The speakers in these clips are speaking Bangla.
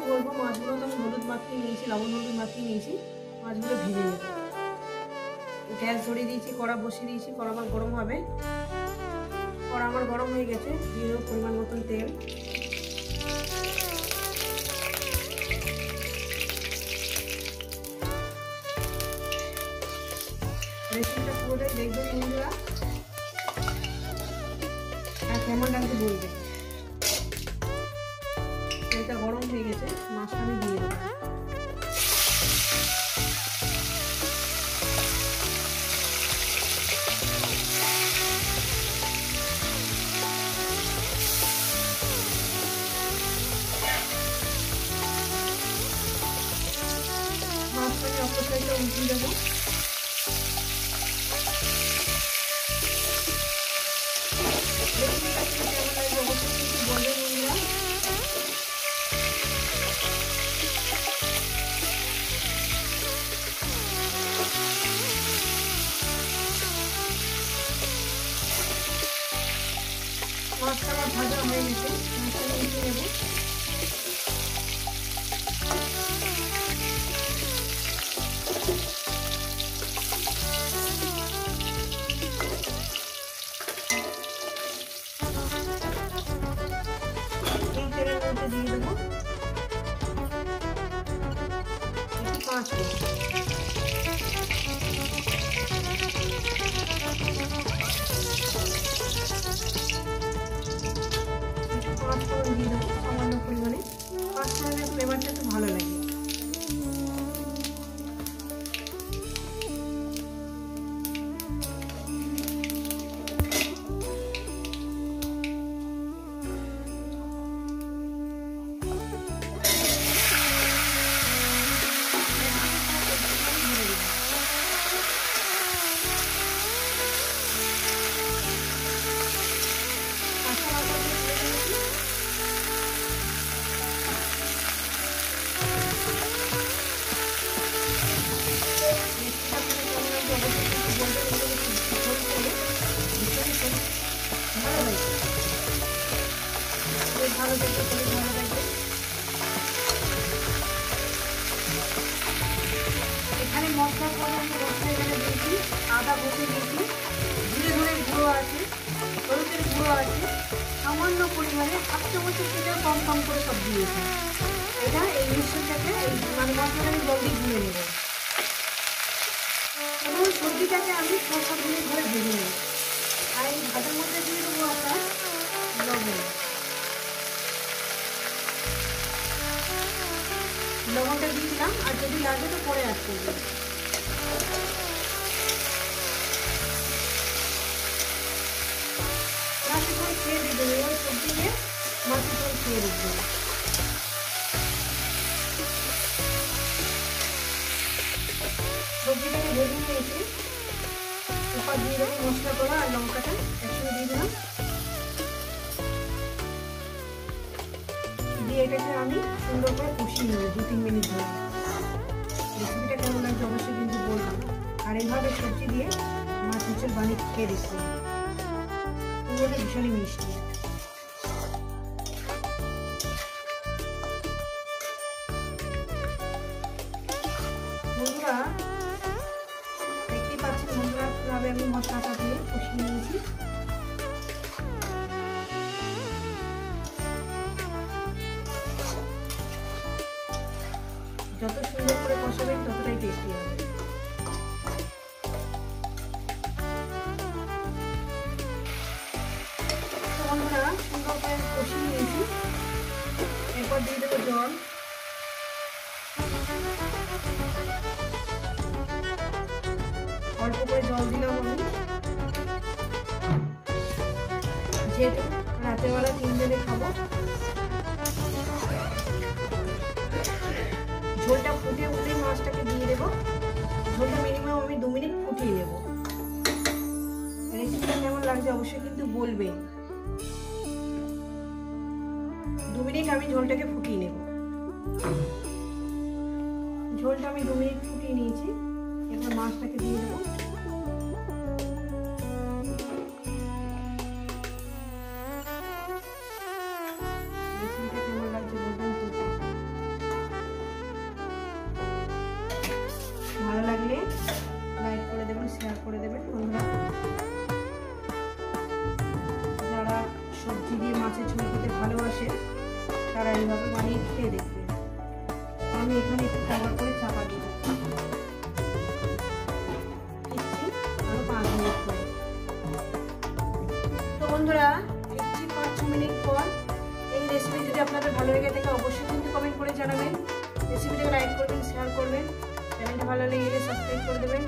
বলবো মাছগুলো তো হলুদ মাখিয়ে নিয়েছি, লবণ হলুদ মাখিয়ে নিয়েছি, মাছগুলো ভেজে নেব। গ্যাস ধরিয়ে দিয়েছি, কড়া বসিয়ে দিয়েছি, কড়া আমার গরম হবে। কড়া আমার গরম হয়ে গেছে, দিয়ে দেবো পরিমাণ মতন তেল। রেসিপিটা পুরোটাই দেখবেন বন্ধুরা, আর কেমন লাগছে বলবেন। তেলটা গরম হয়ে গেছে, মাছটা আমি দিয়ে দেবো। মাছটা আমি অপর সাইডটা উল্টে দেবো। রেসিপিটা কেমন লাগবে অবশ্যই কিন্তু বলবেন বন্ধুরা। মাছটা আমার ভাজা হয়ে গেছে, মাছটা উঠে নেব। এই তেলের মধ্যে দিয়ে দেবো একটু পাঁচ ফোড়ন। দিয়ে দেবো সামান্য পরিমাণে, পাঁচ ফোড়নের ফ্লেভারটা একটু ভালো লাগে। ভালো দেখতে খুবই ভালো লাগবে। এখানে মশলা আমি এখানে দিয়েছি, আদা বসে দিয়েছি, জিরে ধনের গুঁড়ো আছে, হলুদের গুঁড়ো আছে, সামান্য পরিমাণে হাফ চামচের থেকে কম কম করে সব দিয়েছি। এটা এই মিশ্রণটাকে মানে মশলাটা আমি জলদি গুঁড়ে নেব এবং সবজিটাকে আমি 6-7 মিনিট ধরে ভেজে নেব। আর এই ভাজার মধ্যে দিয়ে দেবো আপনার লবণ। লবণটা দিয়ে দিলাম, আর যদি লাগে তো পরে অ্যাড করবো। মাছের ঝোল খেয়ে দিয়ে দেবো, ওই সবজি দিয়ে মাছের ঝোল খেয়ে দেবো। সবজিটাকে ভেজে নিয়েছি, উপর দিয়ে দেবো মশলা করা আর লঙ্কাটা একসঙ্গে দিয়ে দিলাম। দিয়ে এটাকে আমি সুন্দর করে কষিয়ে নেবো 2-3 মিনিট ধরে। রেসিপিটা কেমন লাগছে অবশ্যই কিন্তু বললাম। আর এইভাবে সবজি দিয়ে মাছের ঝোল বানিয়ে খেয়ে দিচ্ছি, পুরোটা ভীষণই মিষ্টি। বন্ধুরা দেখতেই পাচ্ছেন বন্ধুরা, কিভাবে আমি মশলাটা দিয়ে কষিয়ে নিয়েছি। যত সুন্দর করে কষাবেন ততটাই টেস্টি হবে। বন্ধুরা সুন্দর করে কষিয়ে নিয়েছি, এরপর দিয়ে দেবো জল। অল্প করে জল দিলাম আমি, যেহেতু রাতেরবেলা 3 জনে খাবো। ঝোলটা ফুটে উঠলে মাছটাকে দিয়ে দেবো। ঝোলটা মিনিমাম আমি 2 মিনিট ফুটিয়ে নেবো। রেসিপিটা কেমন লাগছে অবশ্যই কিন্তু বলবেন। 2 মিনিট আমি ঝোলটাকে ফুটিয়ে নেব। ঝোলটা আমি 2 মিনিট ফুটিয়ে নিয়েছি, এবার মাছটাকে দিয়ে দেবো। রেসিপিটা কেমন লাগছে বলবেন তো। সবজি দিয়ে মাছের ঝোল খেতে ভালোবাসে তারা এইভাবে বানিয়ে খেয়ে দেখবে। আমি এখানে একটু কভার করে চাপা দিব, আরো 5 মিনিট পরে। তো বন্ধুরা দেখছি 5-6 মিনিট পর। এই রেসিপি যদি আপনাদের ভালো লেগে থাকে অবশ্যই কিন্তু কমেন্ট করে জানাবেন, রেসিপিটাকে লাইক করবেন, শেয়ার করবেন, চ্যানেলটা ভালো লেগে গেলে সাবস্ক্রাইব করে দেবেন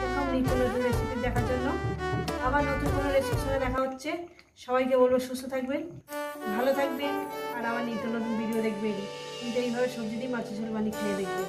এরকম নিত্য নতুন রেসিপি দেখার জন্য। আবার নতুন কোনো রেসিপির সঙ্গে দেখা হচ্ছে। সবাইকে বলবো সুস্থ থাকবেন, ভালো থাকবেন, আর আবার নিত্য নতুন ভিডিও দেখবেন। কিন্তু এইভাবে সবজি দিয়ে মাছের ঝোল বানিয়ে খেয়ে দেখবেন।